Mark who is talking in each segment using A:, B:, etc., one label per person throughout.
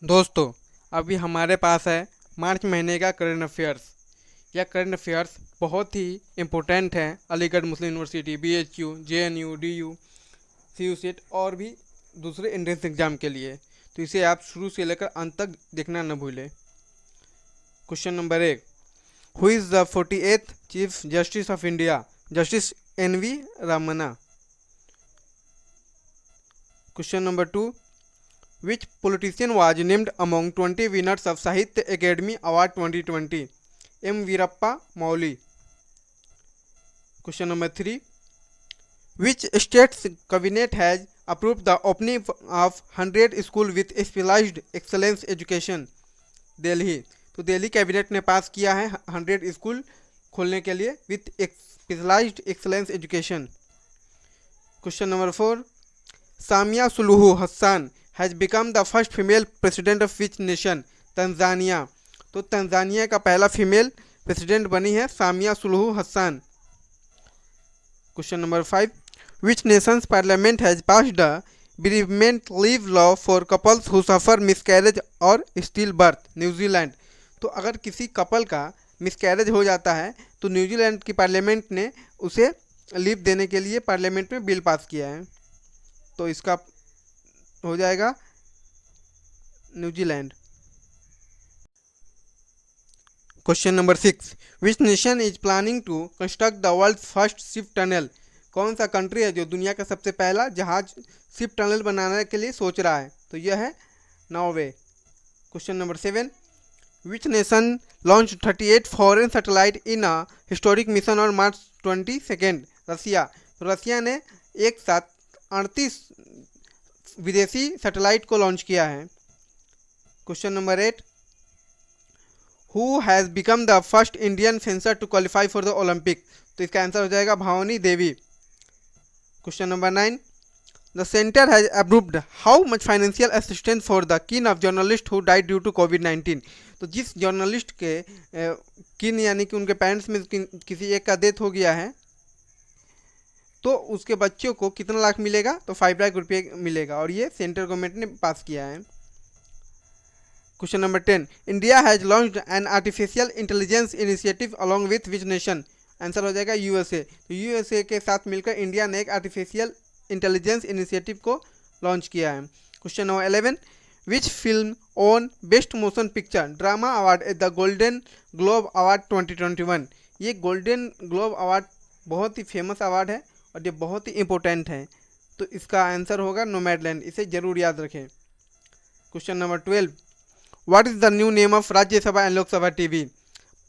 A: दोस्तों, अभी हमारे पास है मार्च महीने का करंट अफेयर्स। यह करंट अफेयर्स बहुत ही इम्पोर्टेंट है अलीगढ़ मुस्लिम university, BHU, JNU, DU, CUSET और भी दूसरे एंट्रेंस एग्जाम के लिए। तो इसे आप शुरू से लेकर अंत तक देखना न भूलें। Question number 1, who is the 48th chief justice of India? Justice NV Ramana. Question number 2, which politician was named among 20 winners of Sahitya Academy Award 2020? M. Veerappa Moily. Question number 3, which state's cabinet has approved the opening of 100 school with specialized excellence education? Delhi. तो Delhi cabinet ने पास किया है 100 school खोलने के लिए with specialised excellence education. Question number 4, Samia Suluhu Hassan has become the first female president of which nation? Tanzania. तो Tanzania का पहला फीमेल प्रेसिडेंट बनी है Samia Suluhu Hassan. Question number 5, which nation's parliament has passed the bereavement leave law for couples who suffer miscarriage और stillbirth? New Zealand. तो अगर किसी couple का मिसकैरेज हो जाता है तो न्यूजीलैंड की पार्लियामेंट ने उसे लीव देने के लिए पार्लियामेंट में बिल पास किया है। तो इसका हो जाएगा New Zealand. Question number 6, which nation is planning to construct the world first ship tunnel? कौन सा कंट्री है जो दुनिया का सबसे पहला जहाज शिप टनल बनाने के लिए सोच रहा है? तो यह है Norway. Question number 7, which nation launch 38 foreign satellite in a historic mission on March 22? रसिया। तो रसिया ने एक साथ 38 विदेशी सैटेलाइट को लॉन्च किया है। Question number 8, who has become the first Indian fencer to qualify for the Olympic? तो इसका आंसर हो जाएगा Bhavani Devi. Question number 9, the centre has approved how much financial assistance for the kin of journalist who died due to कोविड-19? तो जिस journalist के किन यानी कि उनके पेरेंट्स में किसी एक का डेथ हो गया है तो उसके बच्चों को कितना लाख मिलेगा? तो 5 लाख रुपये मिलेगा और ये सेंट्रल गवर्नमेंट ने पास किया है। Question number 10, India has launched an artificial intelligence initiative along with which nation? Answer हो जाएगा USA। तो USA के साथ मिलकर इंडिया ने एक आर्टिफिशियल इंटेलिजेंस इनिशिएटिव को लॉन्च किया है। Question number 11, which film own best motion picture drama award at the golden globe award 2021? ये गोल्डन ग्लोब अवार्ड बहुत ही फेमस अवार्ड है और ये बहुत ही इंपॉर्टेंट है। तो इसका आंसर होगा नोमैडलैंड। इसे जरूर याद रखें। Question number 12, what is the new name of Rajya Sabha and Lok Sabha TV?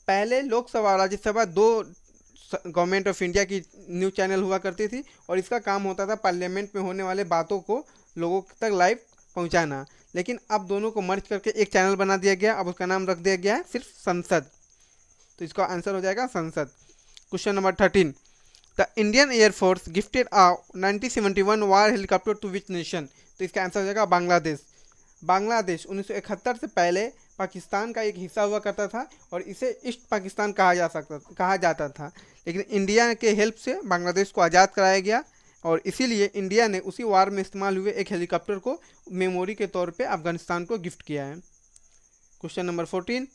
A: पहले लोकसभा और राज्यसभा दो गवर्नमेंट ऑफ इंडिया की न्यूज़ चैनल हुआ करती थी और इसका काम होता था पार्लियामेंट में होने वाले बातों को लोगों तक लाइव पहुंचाना। लेकिन अब दोनों को मर्ज करके एक चैनल बना दिया गया। अब उसका नाम रख दिया गया है सिर्फ संसद। तो इसका आंसर हो जाएगा संसद। Question number 13, the Indian air force gifted a 1971 war helicopter to which nation? तो इसका आंसर हो जाएगा बांग्लादेश। बांग्लादेश 1971 से पहले पाकिस्तान का एक हिस्सा हुआ करता था और इसे ईस्ट पाकिस्तान कहा जाता था। लेकिन इंडिया के हेल्प से बांग्लादेश को आज़ाद कराया गया और इसीलिए इंडिया ने उसी वार में इस्तेमाल हुए एक हेलीकॉप्टर को मेमोरी के तौर पे अफगानिस्तान को गिफ्ट किया है। Question number 14,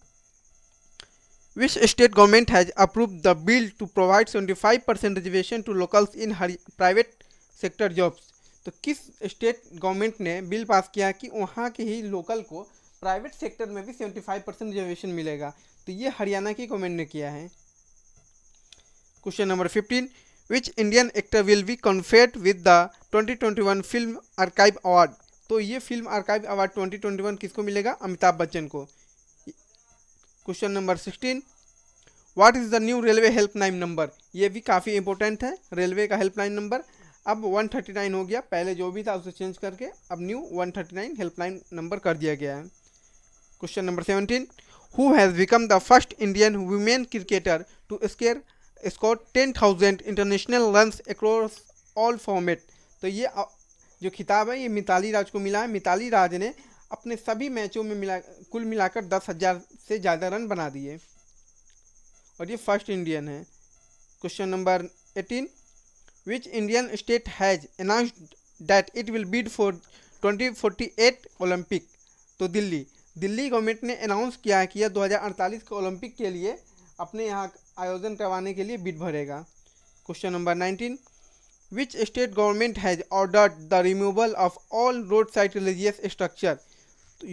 A: which state government has approved the bill to provide 75% reservation to locals in private sector jobs? तो किस स्टेट गवर्नमेंट ने बिल पास किया कि वहाँ के ही लोकल को प्राइवेट सेक्टर में भी 75% रिजर्वेशन मिलेगा? तो ये हरियाणा की गवर्नमेंट ने किया है। Question number 15, which Indian actor will be conferred with the 2021 film archive award? तो ये फिल्म आर्काइव अवार्ड 2021 किसको मिलेगा? अमिताभ बच्चन को। Question number 16, what is the new railway helpline number? ये भी काफ़ी इंपॉर्टेंट है। रेलवे का हेल्पलाइन नंबर अब 139 हो गया। पहले जो भी था उसे चेंज करके अब न्यू 139 हेल्पलाइन नंबर कर दिया गया है। Question number 17, who has become the first Indian women cricketer to score 10,000 international runs across all format? तो ये जो खिताब है ये मिताली राज को मिला है। मिताली राज ने अपने सभी मैचों में कुल मिलाकर 10,000 से ज़्यादा रन बना दिए और ये फर्स्ट इंडियन है। Question number 18, which Indian state has announced that it will bid for 2048 Olympic? तो दिल्ली गवर्नमेंट ने अनाउंस किया है कि यह 2048 के ओलंपिक के लिए अपने यहाँ आयोजन करवाने के लिए बिड भरेगा। Question number 19, which state government has ordered the removal of all road side religious structure. तो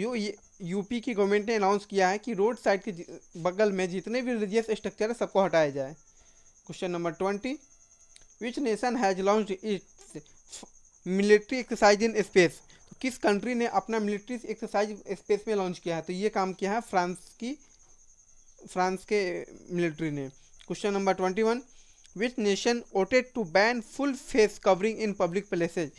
A: यूपी की गवर्नमेंट ने अनाउंस किया है कि रोड साइड के बगल में जितने भी रिलीजियस स्ट्रक्चर है सबको हटाया जाए। Question number 20, which nation has launched it's military exercise in space. तो किस कंट्री ने अपना मिलिट्री एक्सरसाइज स्पेस में लॉन्च किया है। तो ये काम किया है फ्रांस के मिलिट्री ने। Question number 21, which nation voted to ban full face covering in public places.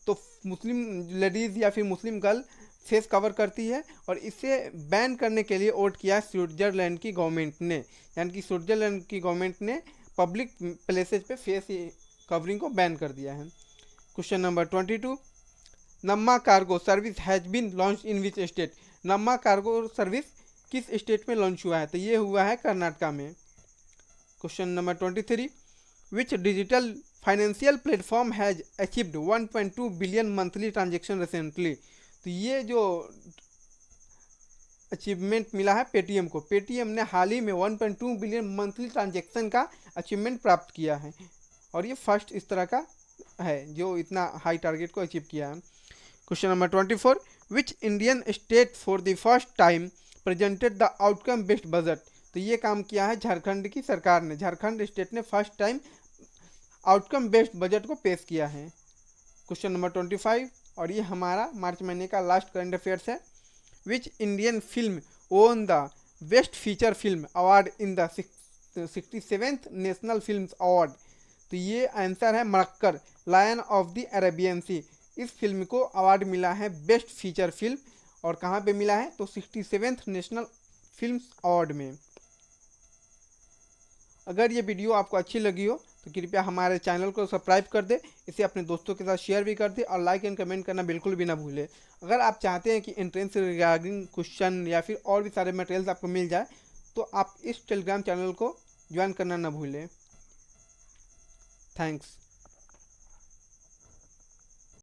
A: तो मुस्लिम लेडीज़ या फिर मुस्लिम गर्ल फेस कवर करती है और इसे बैन करने के लिए वोट किया है स्विट्जरलैंड की गवर्नमेंट ने, यानी कि स्विट्जरलैंड की गवर्नमेंट ने पब्लिक प्लेसेज पे फेस कवरिंग को बैन कर दिया है। Question number 22, Namma cargo service has been launch in which state. Namma cargo service किस स्टेट में लॉन्च हुआ है। तो ये हुआ है कर्नाटका में। Question number 23, which digital financial platform has achieved 1.2 billion monthly transaction recently. तो ये जो अचीवमेंट मिला है पेटीएम को, पेटीएम ने हाल ही में 1.2 बिलियन मंथली ट्रांजेक्शन का अचीवमेंट प्राप्त किया है और ये फर्स्ट इस तरह का है जो इतना हाई टारगेट को अचीव किया है। Question number 24, which Indian state for the first time presented the outcome based budget. तो ये काम किया है झारखंड की सरकार ने, झारखंड स्टेट ने first time outcome based budget को पेश किया है। क्वेश्चन नंबर 25, और ये हमारा मार्च महीने का लास्ट करंट अफेयर्स है। Which Indian film won the best feature film award in the 67th national film award. तो ये आंसर है Marakkar, lion of the Arabian sea. इस फिल्म को अवार्ड मिला है बेस्ट फीचर फिल्म और कहाँ पे मिला है तो 67th नेशनल फिल्म अवार्ड में। अगर ये वीडियो आपको अच्छी लगी हो तो कृपया हमारे चैनल को सब्सक्राइब कर दे, इसे अपने दोस्तों के साथ शेयर भी कर दे और लाइक एंड कमेंट करना बिल्कुल भी ना भूले। अगर आप चाहते हैं कि एंट्रेंस से रिगार्डिंग क्वेश्चन या फिर और भी सारे मटेरियल्स आपको मिल जाए तो आप इस टेलीग्राम चैनल को ज्वाइन करना ना भूलें। थैंक्स।